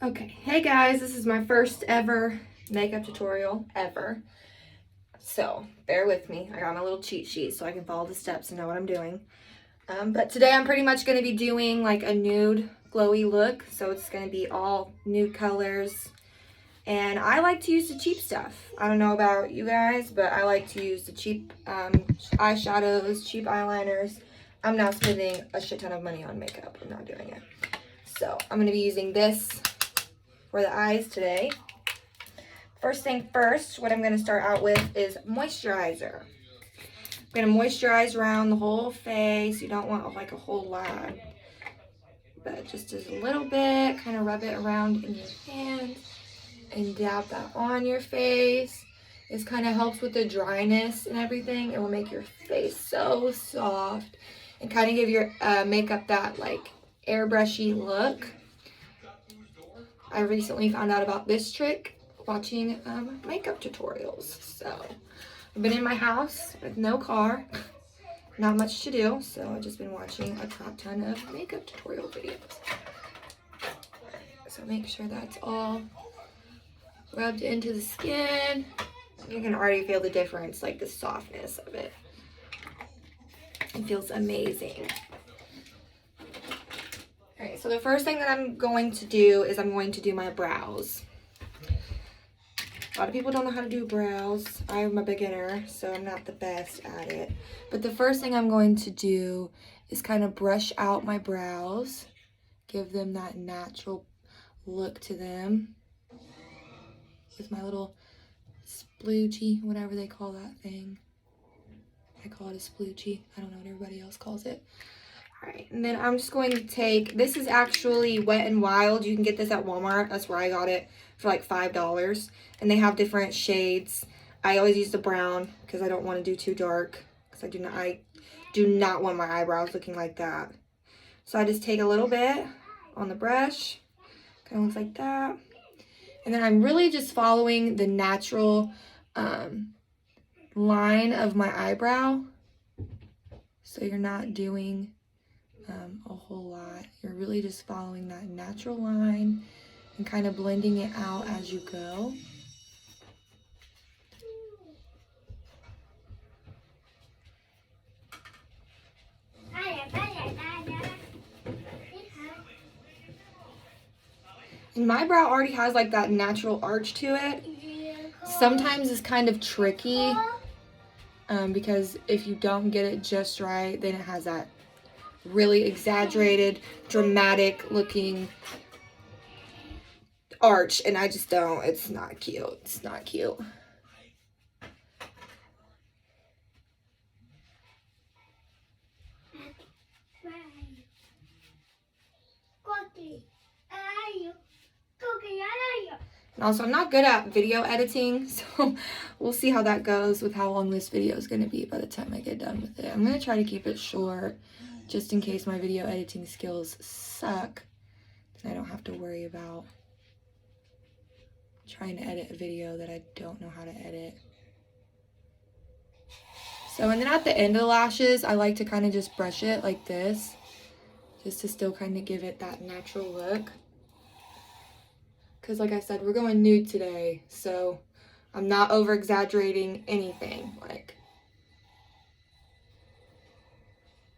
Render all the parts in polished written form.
Okay, hey guys, this is my first ever makeup tutorial ever. So bear with me. I got my little cheat sheet so I can follow the steps and know what I'm doing. But today I'm pretty much going to be doing like a nude glowy look. So it's going to be all nude colors. And I like to use the cheap stuff. I don't know about you guys, but I like to use the cheap eyeshadows, cheap eyeliners. I'm not spending a shit ton of money on makeup. I'm not doing it. So I'm going to be using this for the eyes today. First thing first, what I'm going to start out with is moisturizer. I'm going to moisturize around the whole face. You don't want like a whole lot, but just a little bit. Kind of rub it around in your hands and dab that on your face. This kind of helps with the dryness and everything. It will make your face so soft and kind of give your makeup that like airbrushy look. I recently found out about this trick watching makeup tutorials. So I've been in my house with no car, not much to do, so I've just been watching a crap ton of makeup tutorial videos. So make sure that's all rubbed into the skin. You can already feel the difference, like the softness of it. It feels amazing. Alright, so the first thing that I'm going to do is I'm going to do my brows. A lot of people don't know how to do brows. I'm a beginner, so I'm not the best at it. But the first thing I'm going to do is kind of brush out my brows. Give them that natural look to them. With my little sploogey, whatever they call that thing. I call it a sploogey. I don't know what everybody else calls it. Alright, and then I'm just going to take, this is actually Wet n Wild. You can get this at Walmart. That's where I got it for like $5. And they have different shades. I always use the brown because I don't want to do too dark. Because I do not want my eyebrows looking like that. So I just take a little bit on the brush. Kind of looks like that. And then I'm really just following the natural line of my eyebrow. So you're not doing a whole lot. You're really just following that natural line and kind of blending it out as you go. And my brow already has like that natural arch to it. Sometimes it's kind of tricky because if you don't get it just right, then it has that really exaggerated, dramatic looking arch, and I just don't. It's not cute. It's not cute. And also, I'm not good at video editing, so we'll see how that goes with how long this video is going to be by the time I get done with it. I'm going to try to keep it short, just in case my video editing skills suck. Then I don't have to worry about trying to edit a video that I don't know how to edit. So, and then at the end of the lashes, I like to kind of just brush it like this, just to still kind of give it that natural look. Because like I said, we're going nude today, so I'm not over exaggerating anything. Like,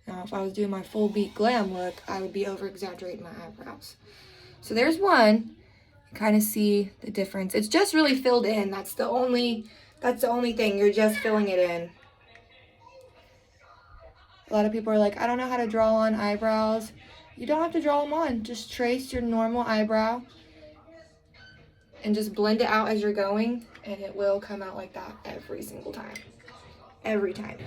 now if I was doing my full beat glam look, I would be over exaggerating my eyebrows. So there's one. You kind of see the difference. It's just really filled in. That's the only thing. You're just filling it in. A lot of people are like, I don't know how to draw on eyebrows. You don't have to draw them on. Just trace your normal eyebrow and just blend it out as you're going, and it will come out like that every single time. Every time.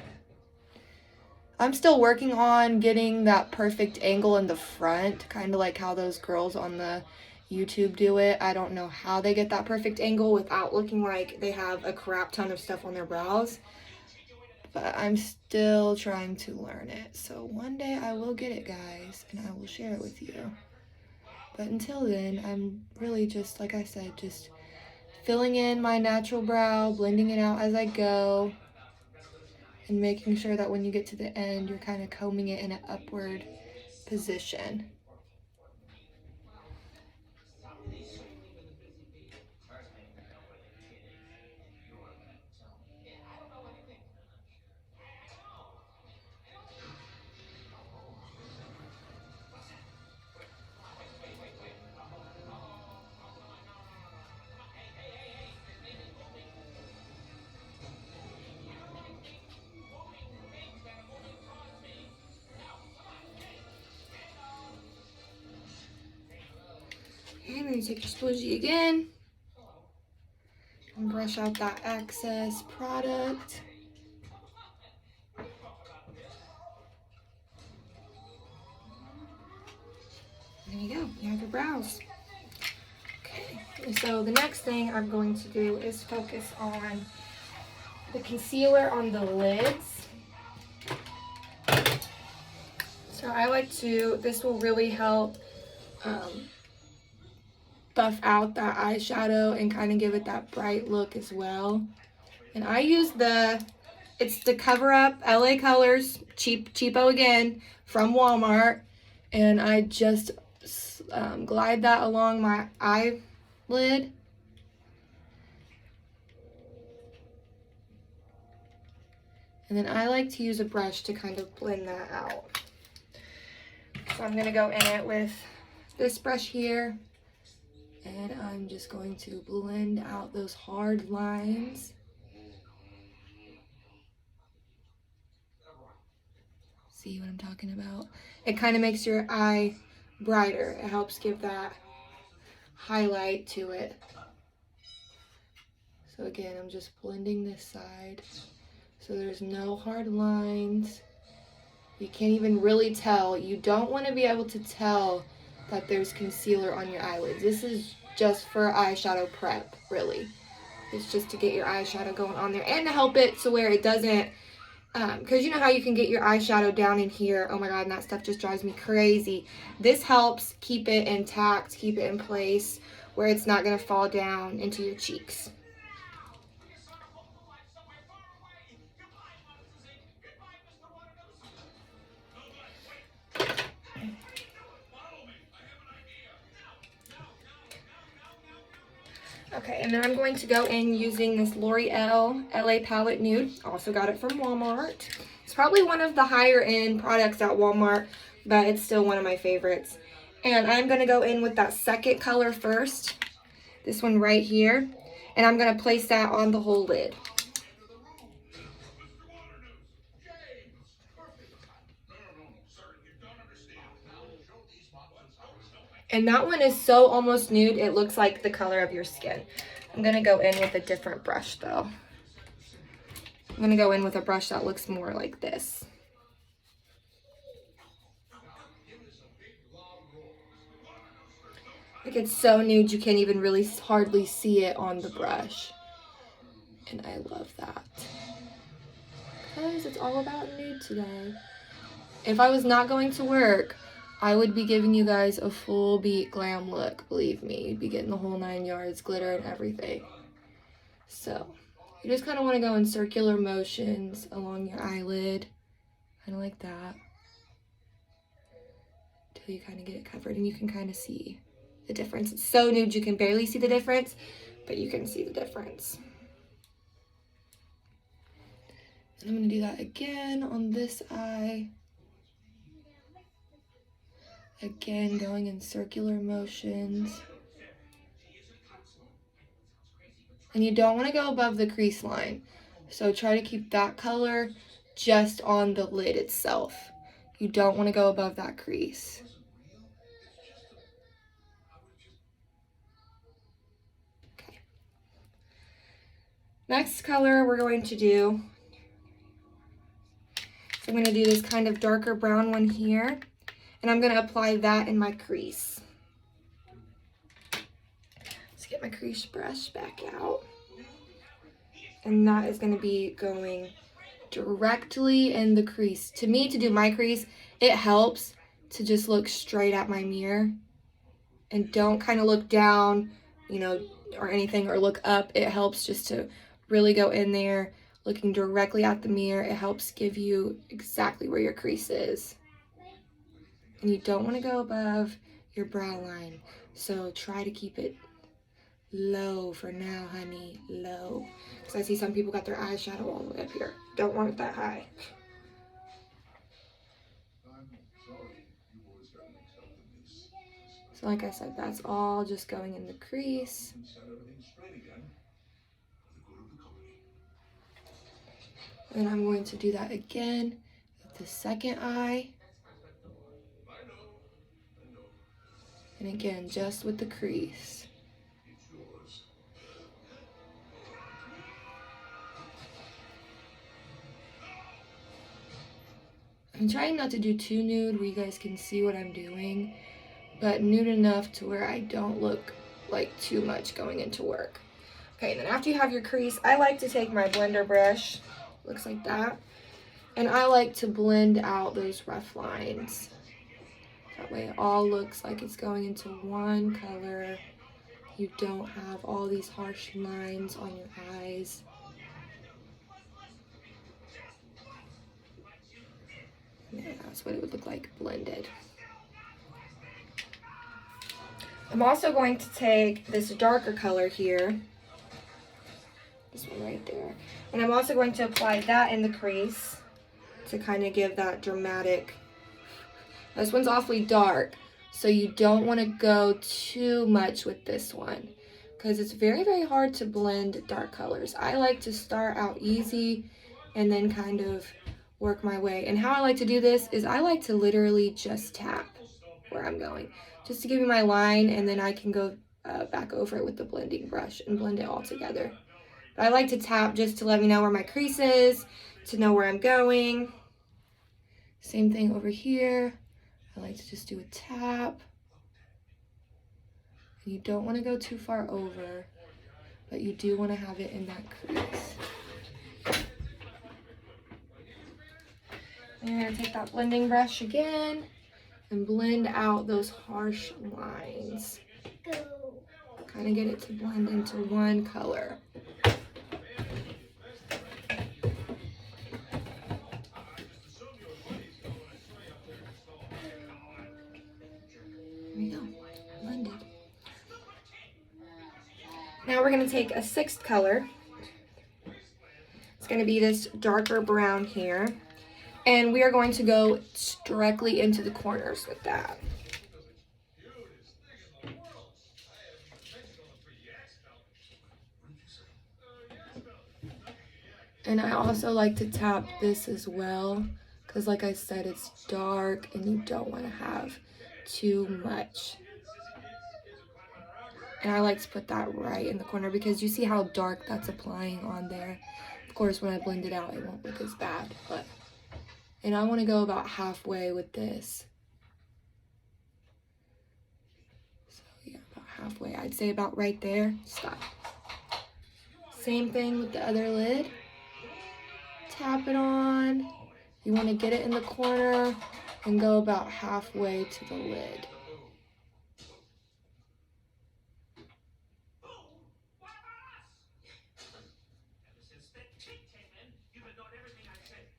I'm still working on getting that perfect angle in the front, kind of like how those girls on the YouTube do it. I don't know how they get that perfect angle without looking like they have a crap ton of stuff on their brows. But I'm still trying to learn it. So one day I will get it, guys, and I will share it with you. But until then, I'm really just, like I said, just filling in my natural brow, blending it out as I go, and making sure that when you get to the end, you're kind of combing it in an upward position. Okay, then you take your sploogie again and brush out that excess product. There you go, you have your brows. Okay, so the next thing I'm going to do is focus on the concealer on the lids. So I like to, this will really help buff out that eyeshadow and kind of give it that bright look as well. And I use it's the Cover Up LA Colors, cheapo again, from Walmart. And I just glide that along my eyelid. And then I like to use a brush to kind of blend that out. So I'm gonna go in it with this brush here. And I'm just going to blend out those hard lines. See what I'm talking about? It kind of makes your eye brighter. It helps give that highlight to it. So again, I'm just blending this side so there's no hard lines. You can't even really tell. You don't want to be able to tell that there's concealer on your eyelids. This is just for eyeshadow prep, really. It's just to get your eyeshadow going on there and to help it so where it doesn't, because you know how you can get your eyeshadow down in here. Oh my God, and that stuff just drives me crazy. This helps keep it intact, keep it in place where it's not going to fall down into your cheeks. Okay, and then I'm going to go in using this L'Oreal LA Palette Nude. Also got it from Walmart. It's probably one of the higher end products at Walmart, but it's still one of my favorites. And I'm going to go in with that second color first, this one right here, and I'm going to place that on the whole lid. And that one is so almost nude, it looks like the color of your skin. I'm going to go in with a different brush though. I'm going to go in with a brush that looks more like this. Like it's so nude you can't even really hardly see it on the brush. And I love that. Because it's all about nude today. If I was not going to work, I would be giving you guys a full beat glam look. Believe me, you'd be getting the whole 9 yards, glitter and everything. So, you just kind of want to go in circular motions along your eyelid. Kind of like that. Until you kind of get it covered and you can kind of see the difference. It's so nude you can barely see the difference, but you can see the difference. And I'm going to do that again on this eye. Again, going in circular motions. And you don't want to go above the crease line. So try to keep that color just on the lid itself. You don't want to go above that crease. Okay. Next color we're going to do, so I'm going to do this kind of darker brown one here. And I'm going to apply that in my crease. Let's get my crease brush back out. And that is going to be going directly in the crease. To me, to do my crease, it helps to just look straight at my mirror. And don't kind of look down, you know, or anything, or look up. It helps just to really go in there, looking directly at the mirror. It helps give you exactly where your crease is. And you don't want to go above your brow line. So try to keep it low for now, honey. Low. Because I see some people got their eyeshadow all the way up here. Don't want it that high. So like I said, that's all just going in the crease. And I'm going to do that again with the second eye. And again, just with the crease. I'm trying not to do too nude where you guys can see what I'm doing, but nude enough to where I don't look like too much going into work. Okay, then after you have your crease, I like to take my blender brush, looks like that, and I like to blend out those rough lines. That way it all looks like it's going into one color. You don't have all these harsh lines on your eyes. Yeah, that's what it would look like blended. I'm also going to take this darker color here, this one right there, and I'm also going to apply that in the crease to kind of give that dramatic. This one's awfully dark, so you don't want to go too much with this one because it's very, very hard to blend dark colors. I like to start out easy and then kind of work my way. And how I like to do this is I like to literally just tap where I'm going, just to give me my line, and then I can go back over it with the blending brush and blend it all together. But I like to tap just to let me know where my crease is, to know where I'm going. Same thing over here. I like to just do a tap. And you don't want to go too far over, but you do want to have it in that crease. And you're going to take that blending brush again and blend out those harsh lines. Kind of get it to blend into one color. There we go, blended. Now we're going to take a sixth color. It's going to be this darker brown here. And we are going to go directly into the corners with that. And I also like to tap this as well, because like I said, it's dark and you don't want to have too much. And I like to put that right in the corner because you see how dark that's applying on there. Of course, when I blend it out, it won't look as bad, but. And I want to go about halfway with this. So yeah, about halfway. I'd say about right there. Stop. Same thing with the other lid. Tap it on. You want to get it in the corner and go about halfway to the lid.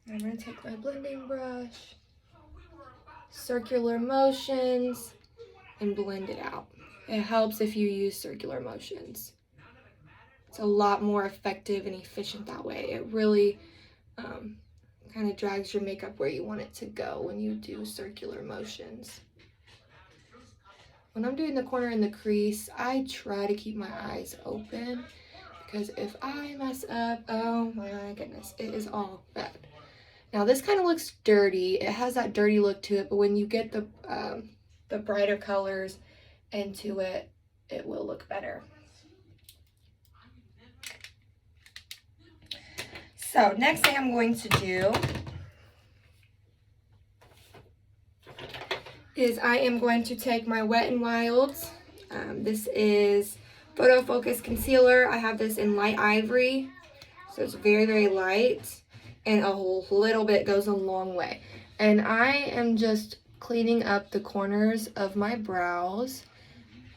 I'm going to take my blending brush, circular motions, and blend it out. It helps if you use circular motions. It's a lot more effective and efficient that way. It really kind of drags your makeup where you want it to go when you do circular motions. When I'm doing the corner and the crease, I try to keep my eyes open because if I mess up, oh my goodness, it is all bad. Now this kind of looks dirty. It has that dirty look to it, but when you get the brighter colors into it, it will look better. So next thing I'm going to do is I am going to take my Wet n Wild's. This is Photo Focus Concealer. I have this in light ivory, so it's very, very light. And a little bit goes a long way. And I am just cleaning up the corners of my brows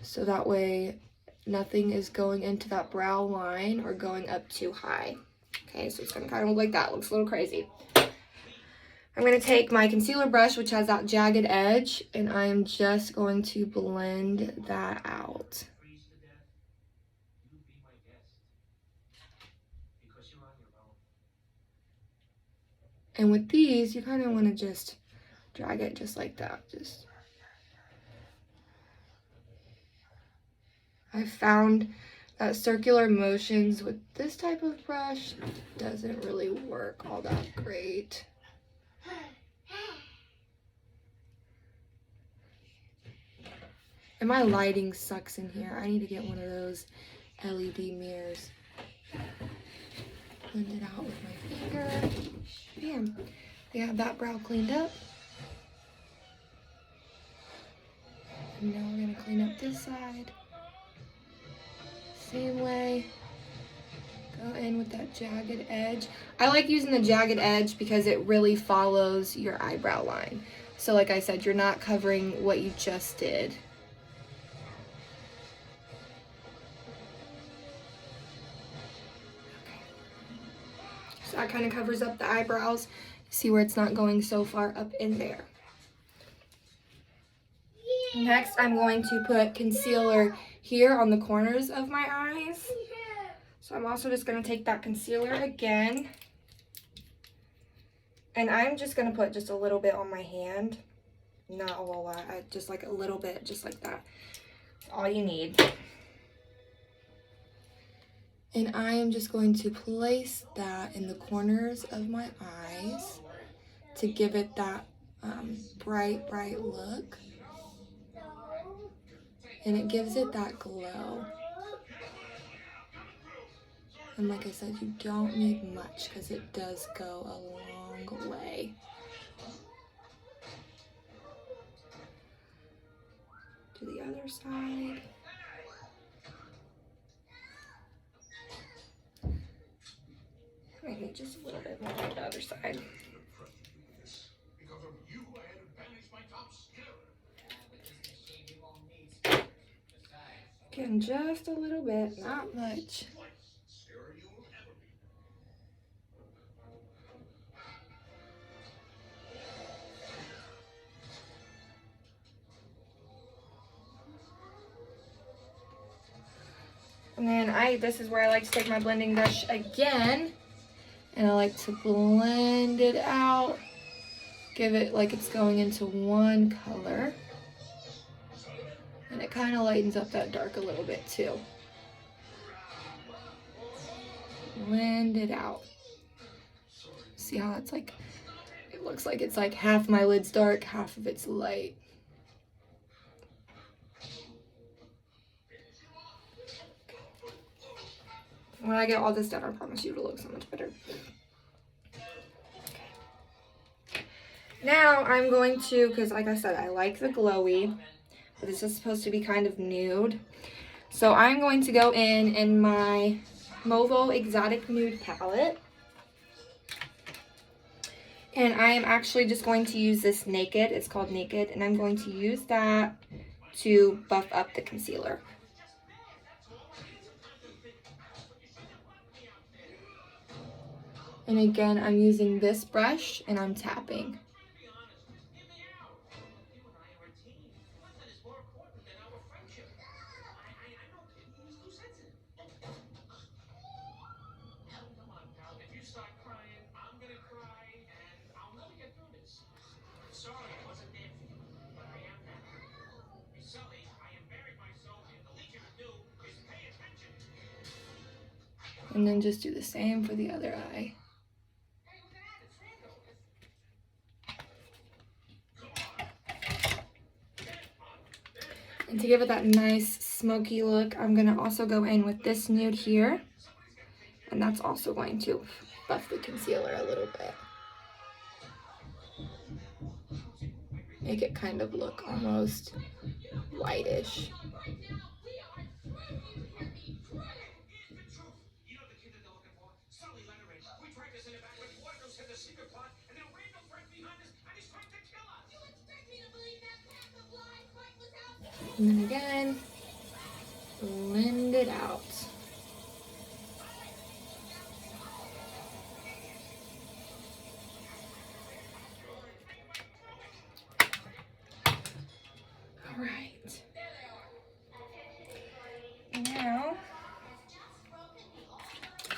so that way nothing is going into that brow line or going up too high. Okay, so it's going to kind of look like that. Looks a little crazy. I'm going to take my concealer brush, which has that jagged edge, and I am just going to blend that out. And with these, you kind of want to just drag it just like that. I found that circular motions with this type of brush doesn't really work all that great. And my lighting sucks in here. I need to get one of those LED mirrors. Blend it out with my finger. Bam. We have that brow cleaned up. And now we're going to clean up this side. Same way. Go in with that jagged edge. I like using the jagged edge because it really follows your eyebrow line. So like I said, you're not covering what you just did. Okay. So that kind of covers up the eyebrows. See where it's not going so far up in there. Next, I'm going to put concealer here on the corners of my eyes. So I'm also just going to take that concealer again. And I'm just going to put just a little bit on my hand. Not a whole lot. Just like a little bit, just like that. That's all you need. And I am just going to place that in the corners of my eyes to give it that bright, bright look. And it gives it that glow. And like I said, you don't need much because it does go a long way. To the other side. Maybe just a little bit more on the other side. Again, just a little bit, not much. And then this is where I like to take my blending brush again, and I like to blend it out, give it like it's going into one color. And it kind of lightens up that dark a little bit too. Blend it out. See how it's like, it looks like it's like half my lid's dark, half of it's light. When I get all this done, I promise you it'll look so much better. Okay. Now I'm going to, because like I said, I like the glowy. But this is supposed to be kind of nude. So I'm going to go in my Movo Exotic Nude palette. And I am actually just going to use this Naked. It's called Naked. And I'm going to use that to buff up the concealer. And again, I'm using this brush and I'm tapping. And then just do the same for the other eye. And to give it that nice smoky look, I'm going to also go in with this nude here. And that's also going to buff the concealer a little bit. Make it kind of look almost whitish. And then again, blend it out. All right. Now,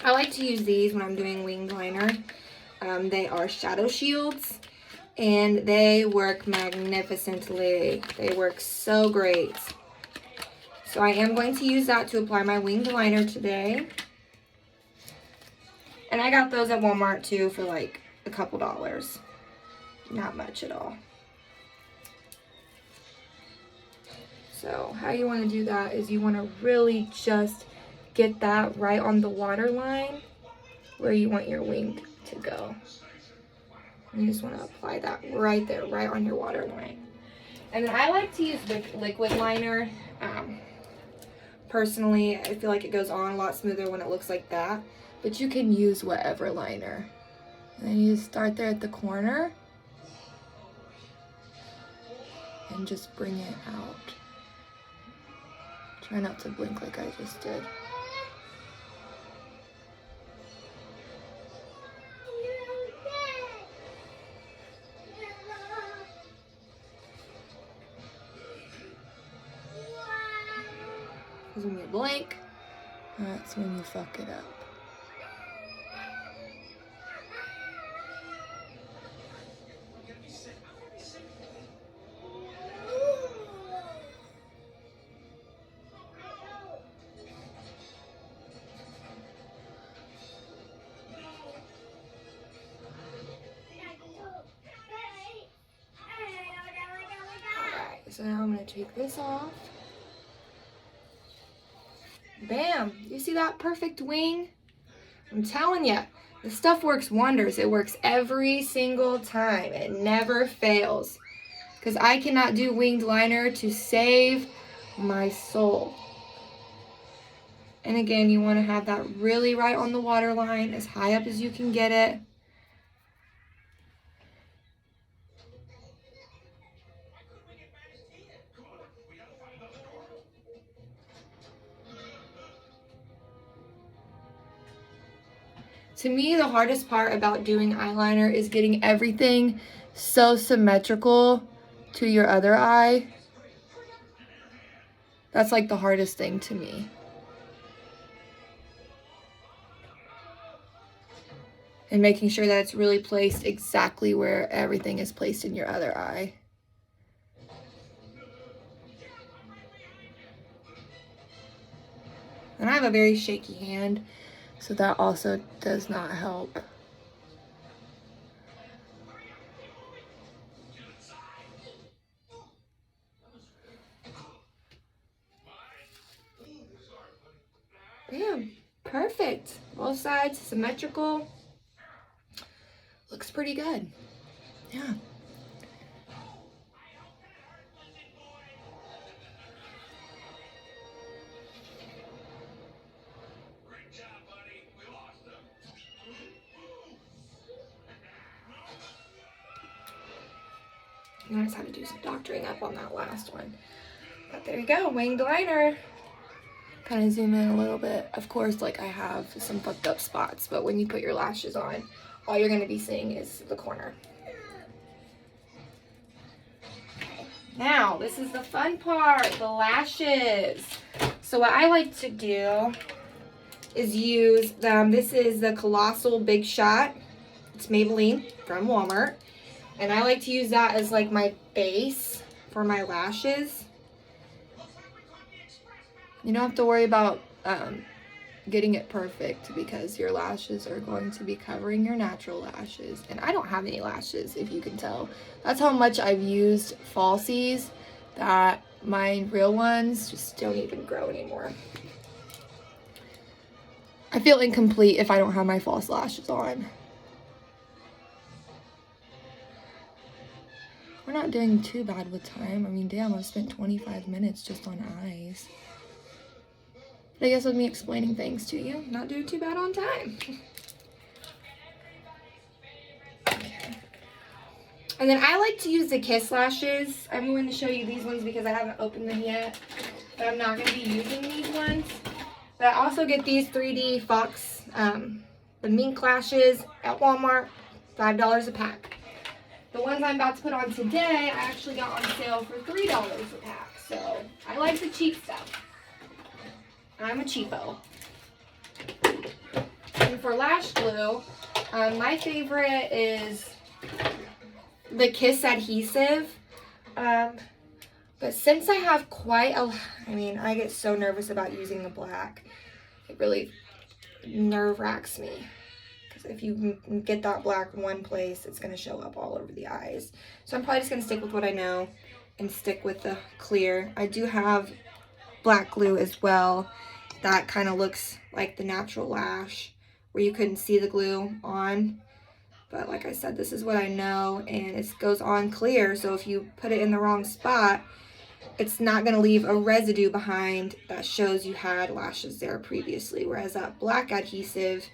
I like to use these when I'm doing winged liner. They are shadow shields. And they work magnificently. They work so great. So I am going to use that to apply my winged liner today. And I got those at Walmart too for like a couple dollars. Not much at all. So So how you want to do that is you want to really just get that right on the waterline where you want your wing to go. And you just want to apply that right there, right on your waterline. And then I like to use the liquid liner. Personally, I feel like it goes on a lot smoother when it looks like that. But you can use whatever liner. And then you just start there at the corner. And just bring it out. Try not to blink like I just did. Because when you blink, that's when you fuck it up. Alright, so now I'm going to take this off. Bam! You see that perfect wing? I'm telling you, this stuff works wonders. It works every single time. It never fails. Because I cannot do winged liner to save my soul. And again, you want to have that really right on the waterline, as high up as you can get it. To me, the hardest part about doing eyeliner is getting everything so symmetrical to your other eye. That's like the hardest thing to me. And making sure that it's really placed exactly where everything is placed in your other eye. And I have a very shaky hand, so that also does not help. Bam, perfect. Both sides symmetrical. Looks pretty good. Yeah. I just had to do some doctoring up on that last one. But there you go, winged liner. Kind of zoom in a little bit. Of course, like, I have some fucked up spots, but when you put your lashes on, all you're going to be seeing is the corner. Now, this is the fun part, the lashes. So what I like to do is use them. This is the Colossal Big Shot. It's Maybelline from Walmart. And I like to use that as like my base for my lashes. You don't have to worry about getting it perfect because your lashes are going to be covering your natural lashes. And I don't have any lashes, if you can tell. That's how much I've used falsies that my real ones just don't even grow anymore. I feel incomplete if I don't have my false lashes on. We're not doing too bad with time. I mean, damn, I've spent 25 minutes just on eyes. But I guess with me explaining things to you, not doing too bad on time. Okay. And then I like to use the Kiss lashes. I'm going to show you these ones because I haven't opened them yet. But I'm not going to be using these ones. But I also get these 3D Fox, the mink lashes at Walmart, $5 a pack. The ones I'm about to put on today, I actually got on sale for $3 a pack. So I like the cheap stuff. I'm a cheapo. And for lash glue, my favorite is the Kiss adhesive. But since I have quite a, I get so nervous about using the black. It really nerve-wracks me. If you get that black in one place, it's going to show up all over the eyes. So I'm probably just going to stick with what I know and stick with the clear. I do have black glue as well. That kind of looks like the natural lash where you couldn't see the glue on. But like I said, this is what I know, and it goes on clear. So if you put it in the wrong spot, it's not going to leave a residue behind that shows you had lashes there previously. Whereas that black adhesive,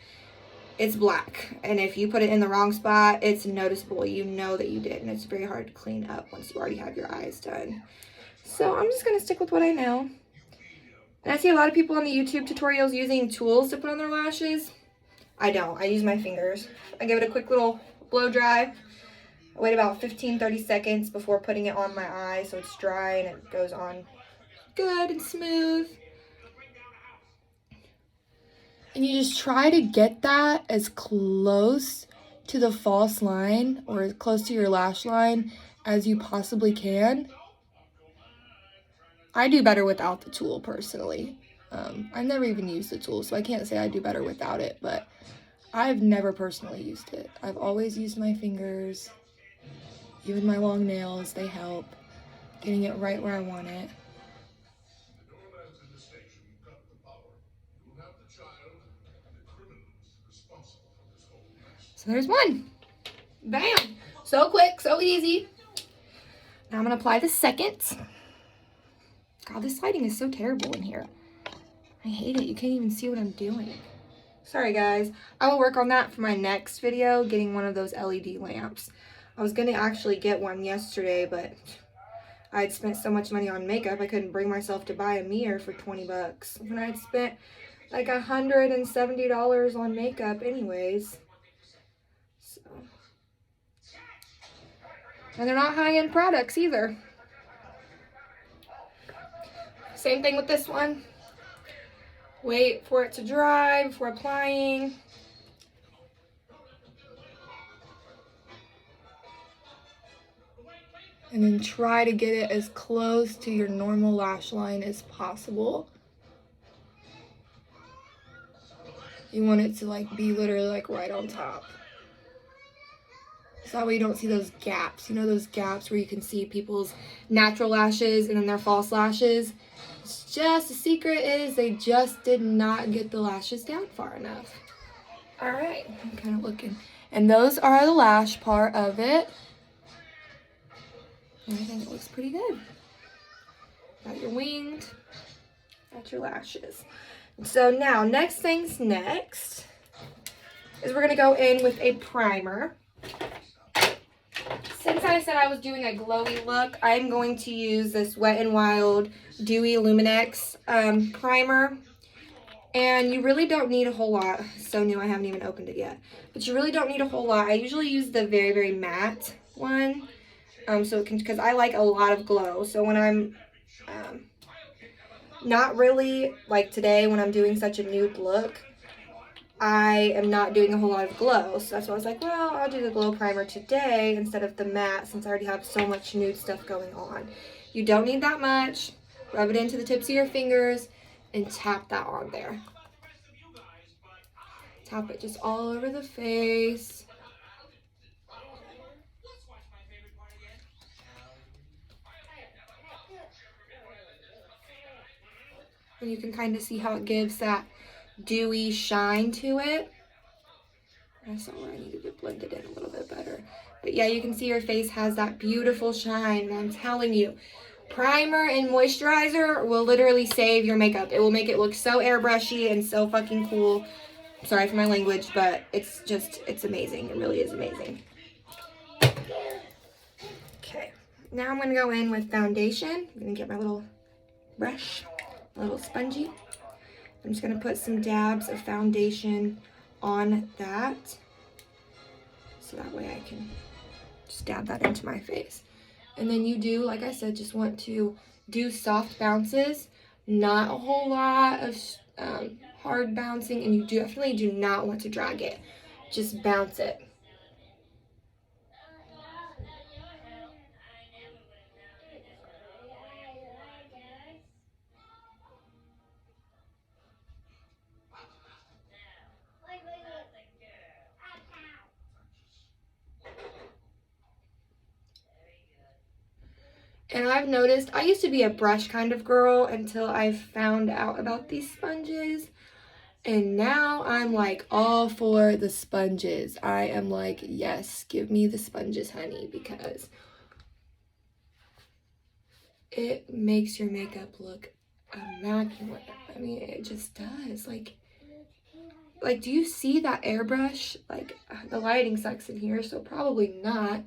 it's black. And if you put it in the wrong spot, it's noticeable. You know that you did, and it's very hard to clean up once you already have your eyes done. So I'm just going to stick with what I know. And I see a lot of people on the YouTube tutorials using tools to put on their lashes. I don't. I use my fingers. I give it a quick little blow dry. I wait about 15-30 seconds before putting it on my eye so it's dry and it goes on good and smooth. And you just try to get that as close to the false line or as close to your lash line as you possibly can. I do better without the tool personally. I've never even used the tool, so I can't say I do better without it, but I've never personally used it. I've always used my fingers. Even my long nails, they help. Getting it right where I want it. So there's one. Bam! So quick, so easy. Now I'm going to apply the second. God, this lighting is so terrible in here. I hate it. You can't even see what I'm doing. Sorry, guys. I will work on that for my next video, getting one of those LED lamps. I was going to actually get one yesterday, but I had spent so much money on makeup, I couldn't bring myself to buy a mirror for 20 bucks. And I had spent like $170 on makeup anyways. So. And they're not high-end products either. Same thing with this one. Wait for it to dry before applying. And then try to get it as close to your normal lash line as possible. You want it to like be literally like right on top. So that way you don't see those gaps. You know those gaps where you can see people's natural lashes and then their false lashes? It's just, the secret is they just did not get the lashes down far enough. All right, I'm kind of looking. And those are the lash part of it. And I think it looks pretty good. Got your winged, got your lashes. So now, next things next is we're gonna go in with a primer. Since I said I was doing a glowy look, I'm going to use this Wet n Wild Dewy Luminex primer. And you really don't need a whole lot. So new, I haven't even opened it yet. But you really don't need a whole lot. I usually use the very, very matte one. So it can, because I like a lot of glow. So when I'm not really, like today when I'm doing such a nude look, I am not doing a whole lot of glow. So that's why I was like, well, I'll do the glow primer today instead of the matte since I already have so much nude stuff going on. You don't need that much. Rub it into the tips of your fingers and tap that on there. Tap it just all over the face. And you can kind of see how it gives that dewy shine to it. That's not where I needed to blend it in a little bit better. But yeah, you can see your face has that beautiful shine. And I'm telling you, primer and moisturizer will literally save your makeup. It will make it look so airbrushy and so fucking cool. Sorry for my language, but it's just, it's amazing. It really is amazing. Okay, now I'm gonna go in with foundation. I'm gonna get my little brush, a little spongy. I'm just gonna put some dabs of foundation on that. So that way I can just dab that into my face. And then you do, like I said, just want to do soft bounces, not a whole lot of hard bouncing, and you definitely do not want to drag it. Just bounce it. And I've noticed, I used to be a brush kind of girl until I found out about these sponges. And now I'm like all for the sponges. I am like, yes, give me the sponges, honey, because it makes your makeup look immaculate. I mean, it just does. Like, do you see that airbrush? Like, the lighting sucks in here, so probably not.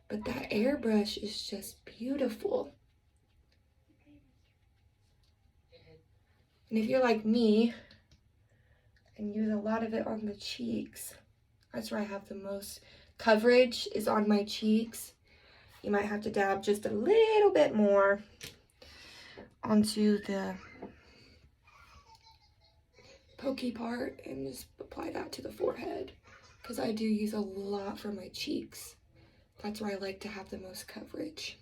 But that airbrush is just beautiful. And if you're like me and use a lot of it on the cheeks, that's where I have the most coverage, is on my cheeks. You might have to dab just a little bit more onto the pokey part and just apply that to the forehead, because I do use a lot for my cheeks. That's where I like to have the most coverage.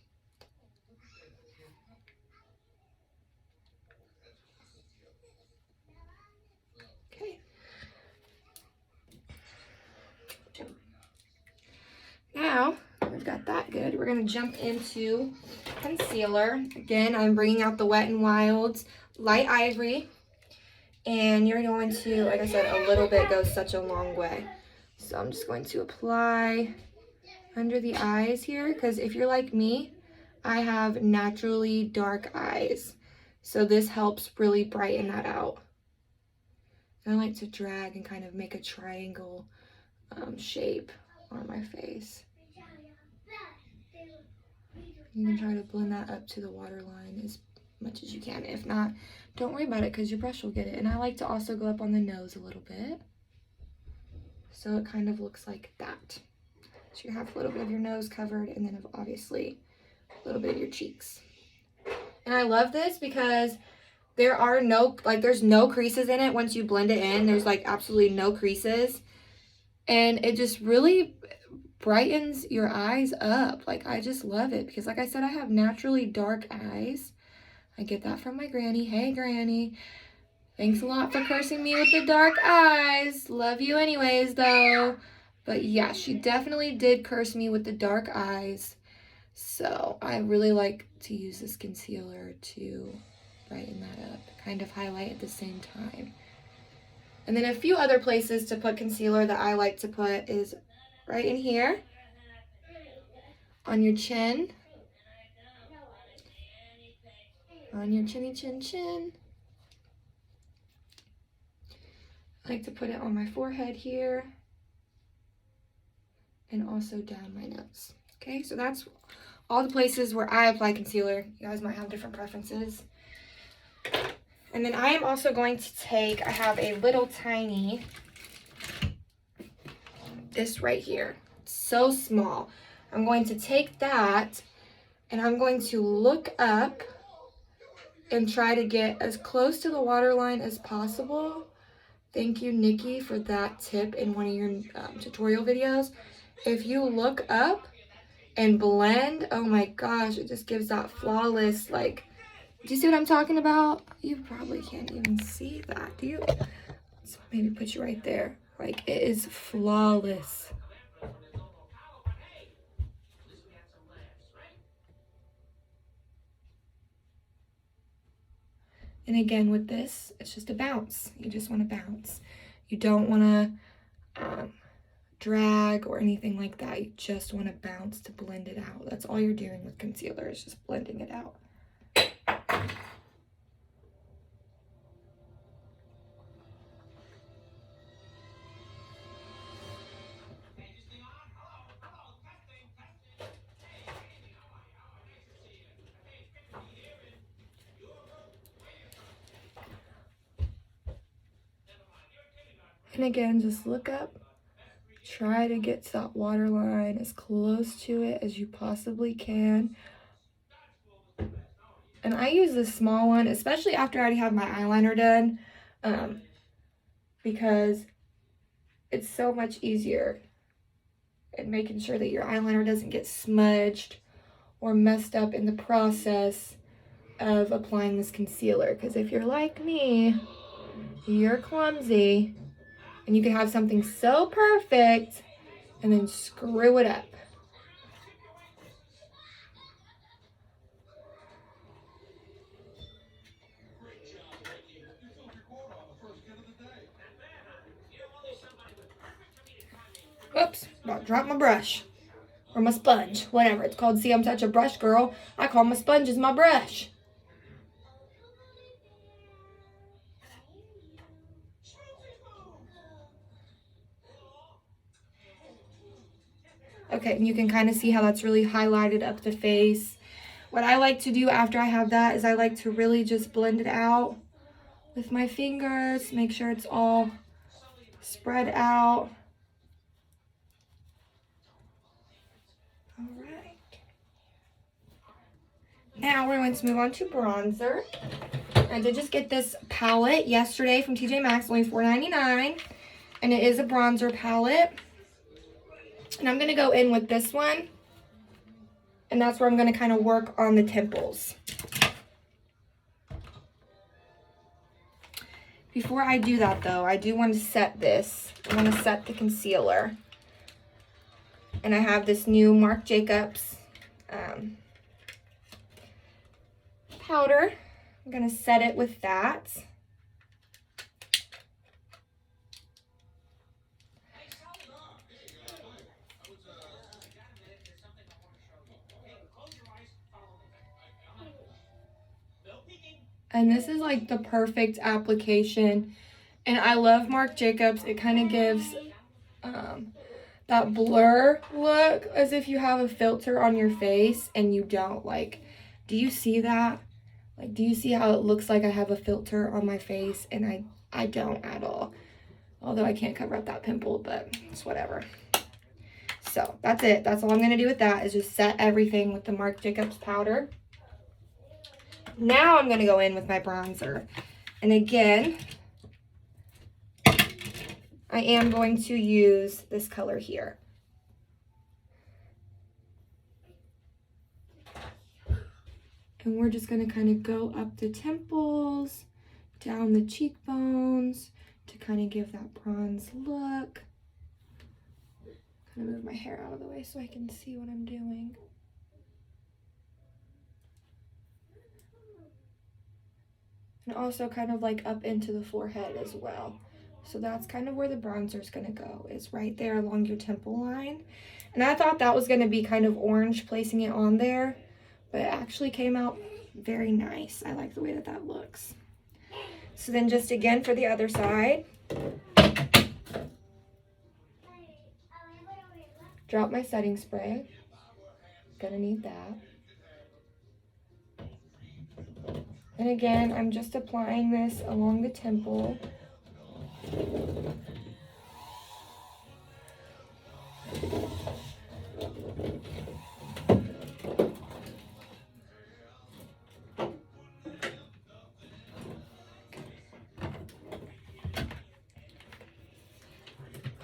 Okay. Now we've got that good, we're going to jump into concealer. Again, I'm bringing out the Wet n Wild's Light Ivory. And you're going to, like I said, a little bit goes such a long way. So I'm just going to apply under the eyes here, because if you're like me, I have naturally dark eyes. So this helps really brighten that out. And I like to drag and kind of make a triangle shape on my face. You can try to blend that up to the waterline as much as you can. If not, don't worry about it, because your brush will get it. And I like to also go up on the nose a little bit, so it kind of looks like that. So you have a little bit of your nose covered, and then obviously a little bit of your cheeks. And I love this because there are no, there's no creases in it. Once you blend it in, there's like absolutely no creases. And it just really brightens your eyes up. Like, I just love it because, like I said, I have naturally dark eyes. I get that from my granny. Hey, Granny. Thanks a lot for cursing me with the dark eyes. Love you anyways, though. But yeah, she definitely did curse me with the dark eyes. So I really like to use this concealer to brighten that up, kind of highlight at the same time. And then a few other places to put concealer that I like to put is right in here, on your chin, on your chinny chin chin. I like to put it on my forehead here, and also down my nose. Okay, so that's all the places where I apply concealer. You guys might have different preferences. And then I am also going to take, I have a little tiny, this right here, so small. I'm going to take that and I'm going to look up and try to get as close to the waterline as possible. Thank you, Nikki, for that tip in one of your tutorial videos. If you look up and blend, oh my gosh, it just gives that flawless, like, do you see what I'm talking about? You probably can't even see that, do you? So maybe put you right there. Like, it is flawless. And again, with this, it's just a bounce. You just want to bounce. You don't want to drag or anything like that. You just want to bounce to blend it out. That's all you're doing with concealer, is just blending it out. And again, just look up. Try to get that waterline as close to it as you possibly can. And I use this small one, especially after I already have my eyeliner done, because it's so much easier in making sure that your eyeliner doesn't get smudged or messed up in the process of applying this concealer. Because if you're like me, you're clumsy, and you can have something so perfect and then screw it up. Oops, about to drop my brush. Or my sponge, whatever it's called. See, I'm such a brush girl. I call my sponges my brush. Okay, and you can kind of see how that's really highlighted up the face. What I like to do after I have that is I like to really just blend it out with my fingers. Make sure it's all spread out. All right. Now we're going to move on to bronzer. I did just get this palette yesterday from TJ Maxx, only $4.99. And it is a bronzer palette. And I'm going to go in with this one. And that's where I'm going to kind of work on the temples. Before I do that, though, I do want to set this. I want to set the concealer. And I have this new Marc Jacobs powder. I'm going to set it with that. And this is like the perfect application. And I love Marc Jacobs. It kind of gives that blur look as if you have a filter on your face and you don't. Like, do you see that? Like, do you see how it looks like I have a filter on my face? And I don't at all. Although I can't cover up that pimple, but it's whatever. So that's it. That's all I'm going to do with that is just set everything with the Marc Jacobs powder. Now I'm going to go in with my bronzer. And again, I am going to use this color here. And we're just going to kind of go up the temples, down the cheekbones to kind of give that bronze look. Kind of move my hair out of the way so I can see what I'm doing. And also kind of like up into the forehead as well. So that's kind of where the bronzer is going to go, is right there along your temple line. And I thought that was going to be kind of orange placing it on there, but it actually came out very nice. I like the way that that looks. So then just again for the other side, drop my setting spray. Gonna need that. And again, I'm just applying this along the temple.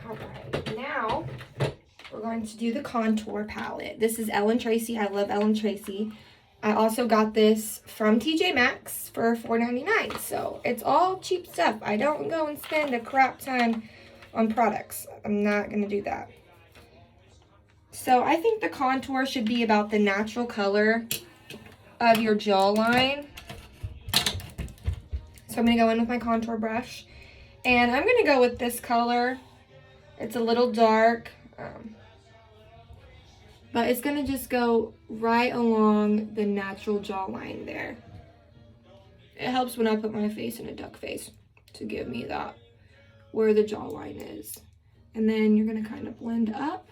All right, now we're going to do the contour palette. This is Ellen Tracy. I love Ellen Tracy. I also got this from TJ Maxx for $4.99, so it's all cheap stuff. I don't go and spend a crap ton on products. I'm not going to do that. So I think the contour should be about the natural color of your jawline. So I'm going to go in with my contour brush, and I'm going to go with this color. It's a little dark. But it's going to just go right along the natural jawline there. It helps when I put my face in a duck face to give me that where the jawline is. And then you're going to kind of blend up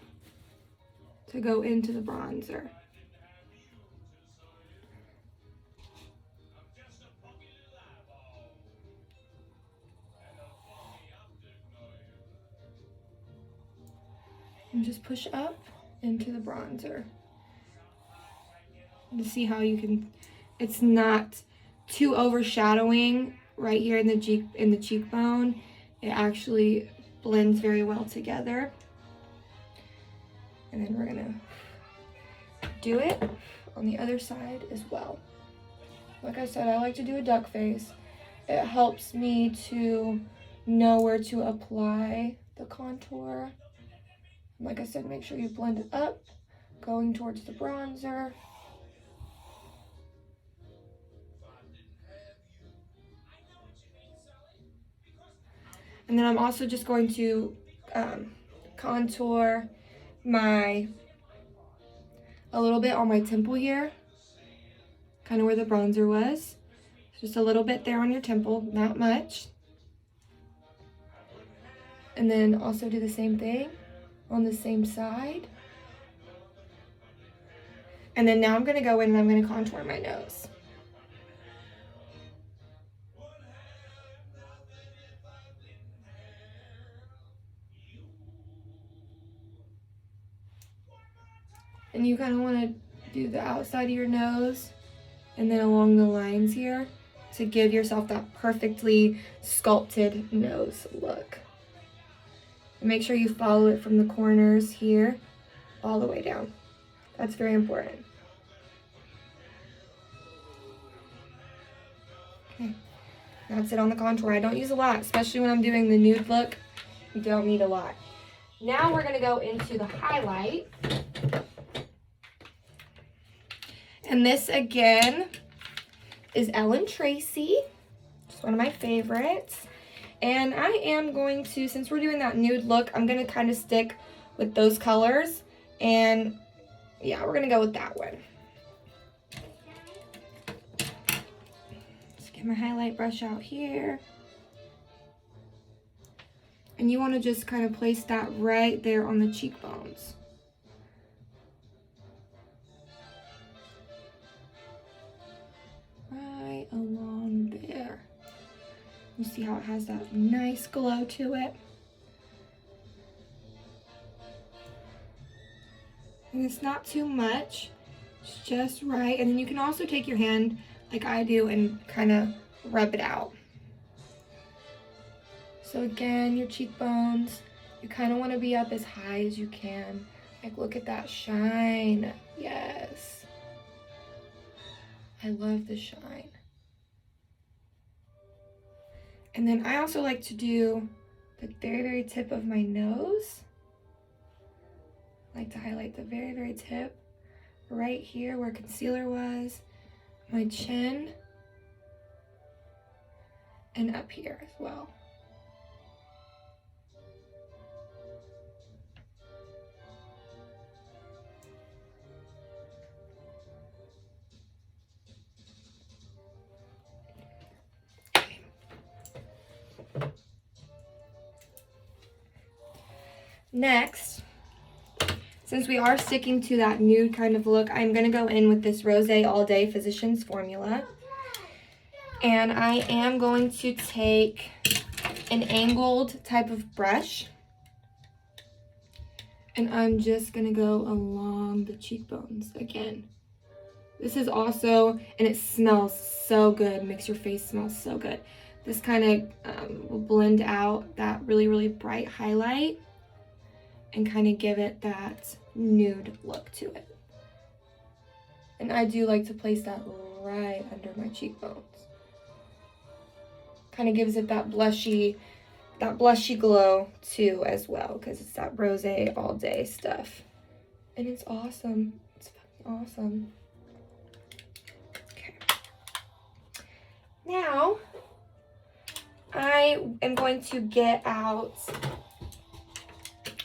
to go into the bronzer. And just push up into the bronzer. To see how you can, it's not too overshadowing right here in the cheekbone. It actually blends very well together. And then we're gonna do it on the other side as well. Like I said, I like to do a duck face. It helps me to know where to apply the contour. Like I said, make sure you blend it up, going towards the bronzer. And then I'm also just going to contour a little bit on my temple here, kind of where the bronzer was. Just a little bit there on your temple, not much. And then also do the same thing on the same side. And then now I'm gonna go in and I'm gonna contour my nose. And you kind of want to do the outside of your nose and then along the lines here to give yourself that perfectly sculpted nose look. And make sure you follow it from the corners here all the way down. That's very important. Okay, that's it on the contour. I don't use a lot, especially when I'm doing the nude look. You don't need a lot. Now we're gonna go into the highlight. And this again is Ellen Tracy. It's one of my favorites. And I am going to, since we're doing that nude look, I'm gonna kind of stick with those colors. And yeah, we're gonna go with that one. Let's get my highlight brush out here. And you wanna just kind of place that right there on the cheekbones. Right along there. You see how it has that nice glow to it? And it's not too much, it's just right. And then you can also take your hand, like I do, and kind of rub it out. So again, your cheekbones, you kind of want to be up as high as you can. Like, look at that shine. Yes. I love the shine. And then I also like to do the very, very tip of my nose. I like to highlight the very, very tip right here where concealer was, my chin, and up here as well. Next, since we are sticking to that nude kind of look, I'm going to go in with this Rosé All Day Physicians Formula. And I am going to take an angled type of brush. And I'm just going to go along the cheekbones again. This is also, and it smells so good, makes your face smell so good. This kind of will blend out that really, really bright highlight and kind of give it that nude look to it. And I do like to place that right under my cheekbones. Kind of gives it that blushy glow too as well, because it's that Rosé All Day stuff. And it's awesome. It's fucking awesome. Okay. Now, I am going to get out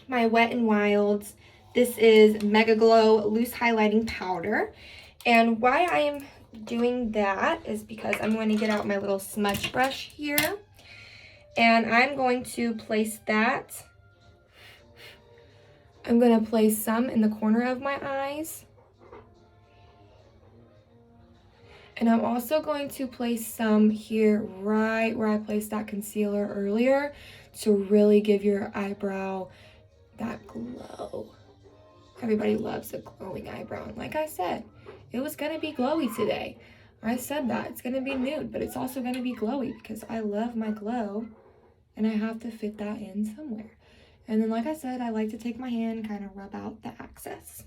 my Wet n Wild's. This is Mega Glow Loose Highlighting Powder. And why I am doing that is because I'm going to get out my little smudge brush here. And I'm going to place that. I'm going to place some in the corner of my eyes. And I'm also going to place some here right where I placed that concealer earlier to really give your eyebrow that glow. Everybody loves a glowing eyebrow. And like I said, it was going to be glowy today. I said that. It's going to be nude, but it's also going to be glowy because I love my glow and I have to fit that in somewhere. And then like I said, I like to take my hand and kind of rub out the excess.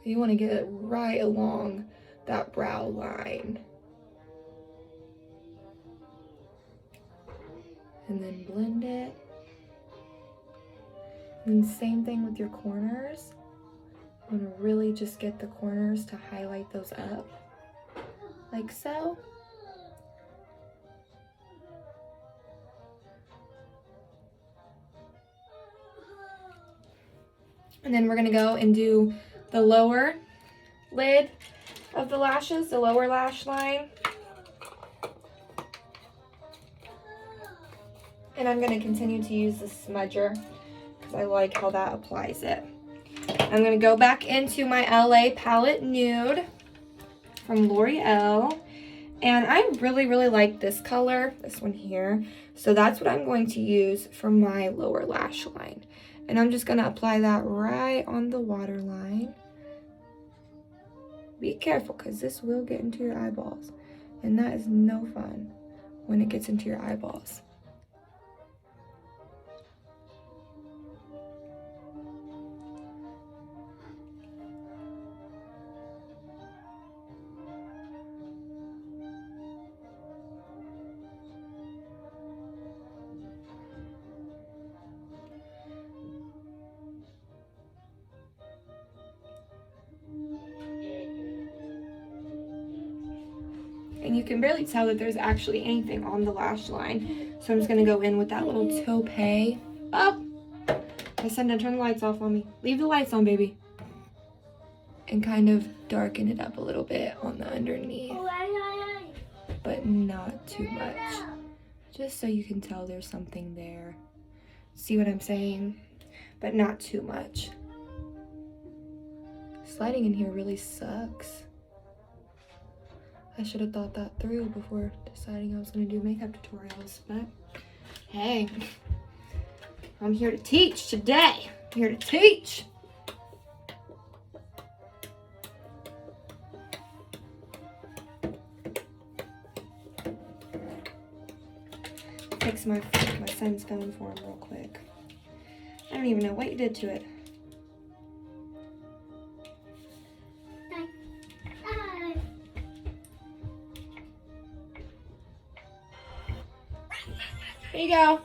You want to get it right along that brow line. And then blend it. And same thing with your corners. You want to really just get the corners to highlight those up. Like so. And then we're gonna go and do the lower lid of the lashes, the lower lash line. And I'm gonna continue to use the smudger because I like how that applies it. I'm gonna go back into my LA Palette Nude from L'Oreal. And I really, really like this color, this one here. So that's what I'm going to use for my lower lash line. And I'm just gonna apply that right on the waterline. Be careful, because this will get into your eyeballs. And that is no fun when it gets into your eyeballs. And you can barely tell that there's actually anything on the lash line. So I'm just gonna go in with that little taupe. Oh, my son didn't turn the lights off on me. Leave the lights on, baby. And kind of darken it up a little bit on the underneath, but not too much. Just so you can tell there's something there. See what I'm saying? But not too much. Sliding in here really sucks. I should have thought that through before deciding I was going to do makeup tutorials, but hey, I'm here to teach today. I'm here to teach. Fix my son's phone for him real quick. I don't even know what you did to it. There you go.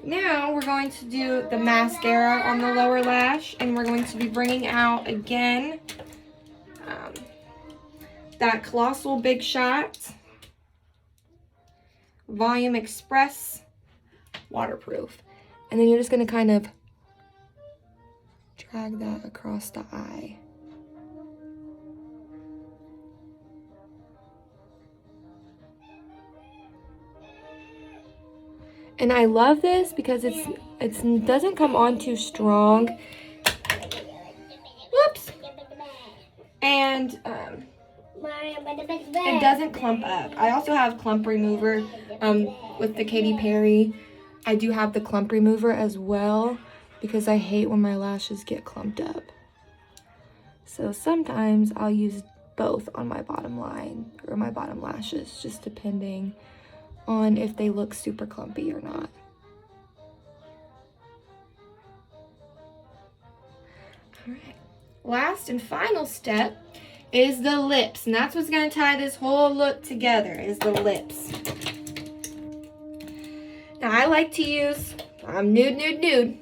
Now we're going to do the mascara on the lower lash, and we're going to be bringing out again that Colossal Big Shot Volume Express Waterproof. And then you're just going to kind of drag that across the eye. And I love this because it doesn't come on too strong. Whoops. And it doesn't clump up. I also have clump remover with the Katy Perry. I do have the clump remover as well because I hate when my lashes get clumped up. So sometimes I'll use both on my bottom line or my bottom lashes, just depending on if they look super clumpy or not. All right. Last and final step is the lips, and that's what's going to tie this whole look together, is the lips. Now I like to use nude.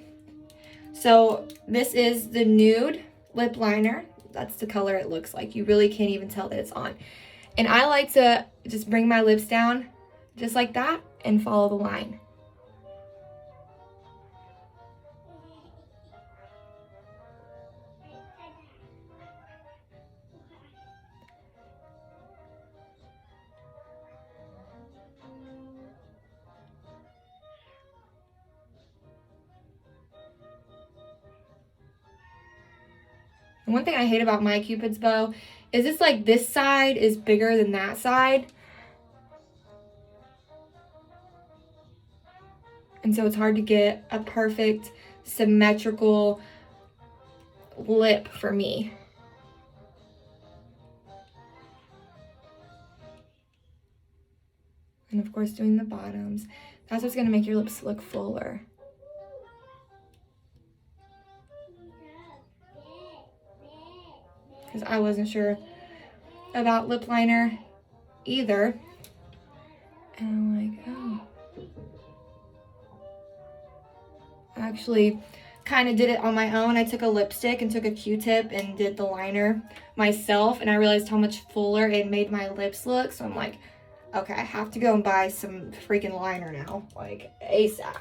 So this is the Nude lip liner. That's the color it looks like. You really can't even tell that it's on. And I like to just bring my lips down just like that and follow the line. And one thing I hate about my Cupid's bow is it's like this side is bigger than that side. And so it's hard to get a perfect symmetrical lip for me. And of course doing the bottoms. That's what's going to make your lips look fuller. Because I wasn't sure about lip liner either. And I'm like, oh. I actually kind of did it on my own. I took a lipstick and took a Q-tip and did the liner myself, and I realized how much fuller it made my lips look. So I'm like, okay, I have to go and buy some freaking liner now, like ASAP.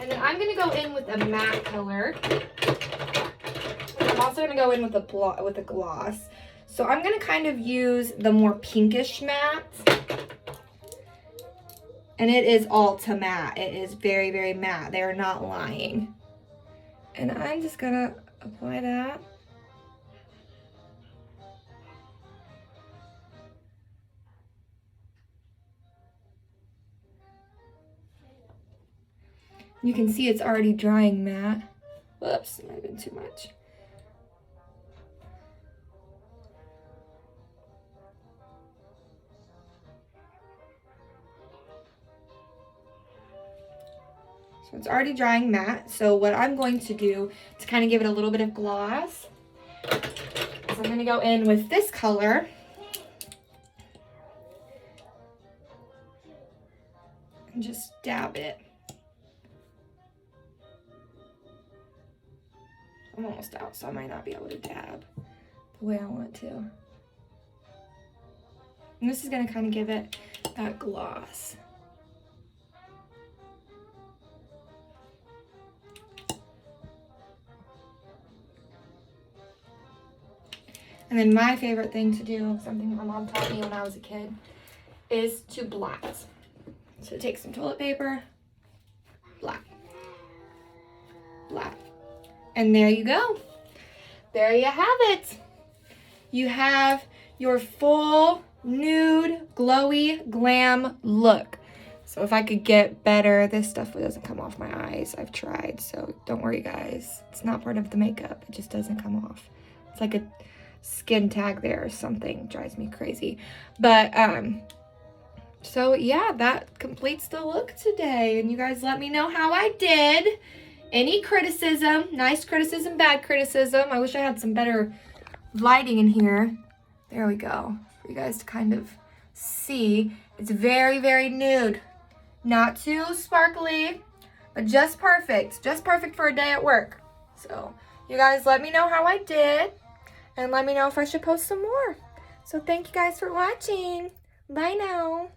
And then I'm going to go in with a matte color. And I'm also going to go in with a gloss. So I'm going to kind of use the more pinkish matte. And it is Ulta matte. It is very, very matte. They are not lying. And I'm just going to apply that. You can see it's already drying matte. Whoops, it might have been too much. So it's already drying matte. So what I'm going to do to kind of give it a little bit of gloss is I'm going to go in with this color. And just dab it. I'm almost out, so I might not be able to dab the way I want to. And this is going to kind of give it that gloss. And then my favorite thing to do, something my mom taught me when I was a kid, is to blot. So take some toilet paper, blot, blot. And there you go. There you have it. You have your full nude, glowy, glam look. So if I could get better, this stuff doesn't come off my eyes. I've tried, so don't worry, guys. It's not part of the makeup. It just doesn't come off. It's like a skin tag there or something. It drives me crazy. But, so yeah, that completes the look today. And you guys let me know how I did. Any criticism, nice criticism, bad criticism. I wish I had some better lighting in here. There we go. For you guys to kind of see. It's very, very nude. Not too sparkly, but just perfect. Just perfect for a day at work. So you guys let me know how I did. And let me know if I should post some more. So thank you guys for watching. Bye now.